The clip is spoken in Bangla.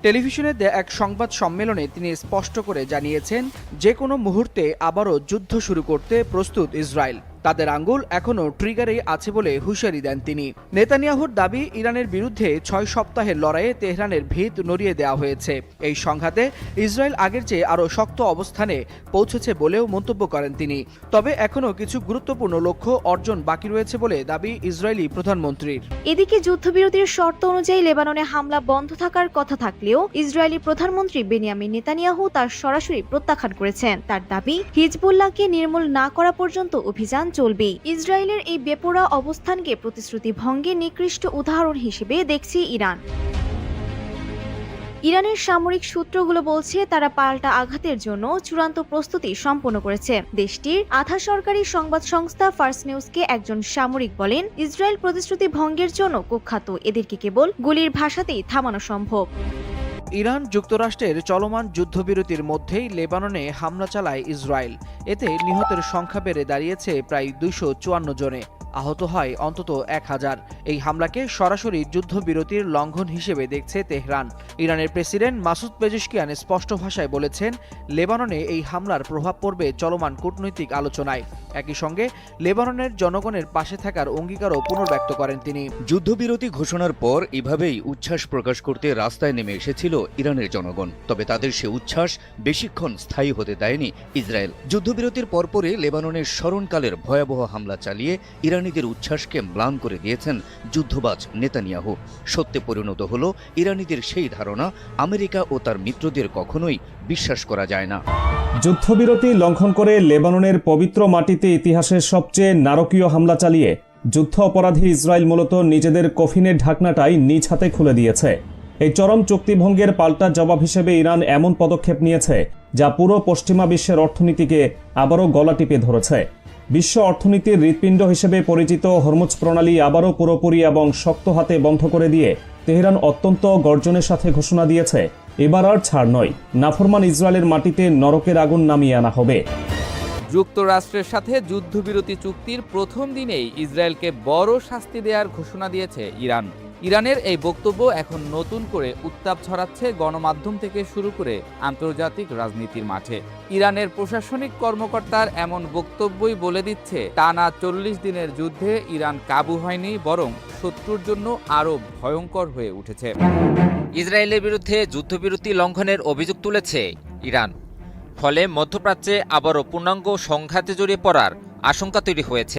টেলিভিশনে দেয়া এক সংবাদ সম্মেলনে তিনি স্পষ্ট করে জানিয়েছেন, যে কোনো মুহূর্তে আবারও যুদ্ধ শুরু করতে প্রস্তুত ইসরায়েল। তাদের আঙ্গুল এখনও ট্রিগারেই আছে বলে হুঁশিয়ারি দেন তিনি। নেতানিয়াহুর দাবি, ইরানের বিরুদ্ধে 6 সপ্তাহের লড়াইয়ে তেহরানের ভিত নড়িয়ে দেওয়া হয়েছে। এই সংঘাতে ইসরায়েল আগের চেয়ে আরও শক্ত অবস্থানে পৌঁছেছে বলেও মন্তব্য করেন তিনি। তবে এখনও কিছু গুরুত্বপূর্ণ লক্ষ্য অর্জন বাকি রয়েছে বলে দাবি ইসরায়েলি প্রধানমন্ত্রীর। এদিকে যুদ্ধবিরতির শর্ত অনুযায়ী লেবাননে হামলা বন্ধ থাকার কথা থাকলেও ইসরায়েলি প্রধানমন্ত্রী বেনিয়ামিন নেতানিয়াহু তার সরাসরি প্রত্যাখ্যান করেছেন। তার দাবি, হিজবুল্লাহকে নির্মূল না করা পর্যন্ত অভিযান চলবে। ইসরায়েলের এই বেপরোয়া অবস্থানকে প্রতিশ্রুতি ভঙ্গের নিকৃষ্ট উদাহরণ হিসেবে দেখছে ইরান। ইরানের সামরিক সূত্রগুলো বলছে, তারা পাল্টা আঘাতের জন্য চূড়ান্ত প্রস্তুতি সম্পন্ন করেছে। দেশটির আধা সরকারি সংবাদ সংস্থা ফার্স নিউজকে একজন সামরিক বলেন, ইসরায়েল প্রতিশ্রুতি ভঙ্গের জন্য কুখ্যাত, এদেরকে কেবল গুলির ভাষাতেই থামানো সম্ভব। ইরান যুক্তরাষ্ট্রের চলমান যুদ্ধবিরতির মধ্যেই লেবাননে হামলা চালায় ইসরায়েল। এতে নিহতের সংখ্যা বেড়ে দাঁড়িয়েছে প্রায় 254 জনে। আহত হয় অন্তত 1000। এই হামলাকে সরাসরি যুদ্ধবিরতির লঙ্ঘন হিসেবে দেখছে তেহরান। ইরানের প্রেসিডেন্ট মাসুদ পেজেশকিয়ান স্পষ্ট ভাষায় বলেছেন, লেবাননে এই হামলার প্রভাব পড়বে চলমান কূটনৈতিক আলোচনায়। একই সঙ্গে লেবাননের জনগণের পাশে থাকার অঙ্গীকারও পুনর্ব্যক্ত করেন তিনি। যুদ্ধবিরতি ঘোষণার পর এভাবেই উচ্ছ্বাস প্রকাশ করতে রাস্তায় নেমে এসেছিল ইরানের জনগণ। তবে তাদের সে উচ্ছ্বাস বেশিক্ষণ স্থায়ী হতে দেয়নি ইসরায়েল। যুদ্ধবিরতির পরপরই লেবাননের স্মরণকালের ভয়াবহ হামলা চালিয়ে ইরানিদের উচ্ছ্বাসকে ম্লান করে দিয়েছেন যুদ্ধবাজ নেতানিয়াহু। সত্যে পরিণত হল ইরানিদের সেই ধারণা, আমেরিকা ও তার মিত্রদের কখনোই বিশ্বাস করা যায় না। যুদ্ধবিরতি লঙ্ঘন করে লেবাননের পবিত্র মাটিতে ইতিহাসের সবচেয়ে নারকীয় হামলা চালিয়ে যুদ্ধ অপরাধী ইসরায়েল মূলত নিজেদের কফিনের ঢাকনাটাই নিজ হাতে খুলে দিয়েছে। এই চরম চুক্তিভঙ্গের পাল্টা জবাব হিসেবে ইরান এমন পদক্ষেপ নিয়েছে, যা পুরো পশ্চিমা বিশ্বের অর্থনীতিকে আবারও গলা টিপে ধরেছে। বিশ্ব অর্থনীতির হৃৎপিণ্ড হিসেবে পরিচিত হরমুজ প্রণালী আবারও পুরোপুরি এবং শক্ত হাতে বন্ধ করে দিয়ে তেহরান অত্যন্ত গর্জনের সাথে ঘোষণা দিয়েছে, এবার আর ছাড় নয়, নাফরমান ইসরায়েলের মাটিতে নরকের আগুন নামিয়ে আনা হবে। যুক্তরাষ্ট্রের সাথে যুদ্ধবিরতি চুক্তির প্রথম দিনেই ইসরায়েলকে বড় শাস্তি দেওয়ার ঘোষণা দিয়েছে ইরান। ইরানের এই বক্তব্য এখন নতুন করে উত্তাপ ছড়াচ্ছে গণমাধ্যম থেকে শুরু করে আন্তর্জাতিক রাজনীতির মাঠে। ইরানের প্রশাসনিক কর্মকর্তার এমন বক্তব্যই বলে দিচ্ছে, টানা 40 দিনের যুদ্ধে ইরান কাবু হয়নি, বরং শত্রুর জন্য আরও ভয়ঙ্কর হয়ে উঠেছে। ইসরায়েলের বিরুদ্ধে যুদ্ধবিরতি লঙ্ঘনের অভিযোগ তুলেছে ইরান। ফলে মধ্যপ্রাচ্যে আবারও পূর্ণাঙ্গ সংঘাতে জড়িয়ে পড়ার আশঙ্কা তৈরি হয়েছে।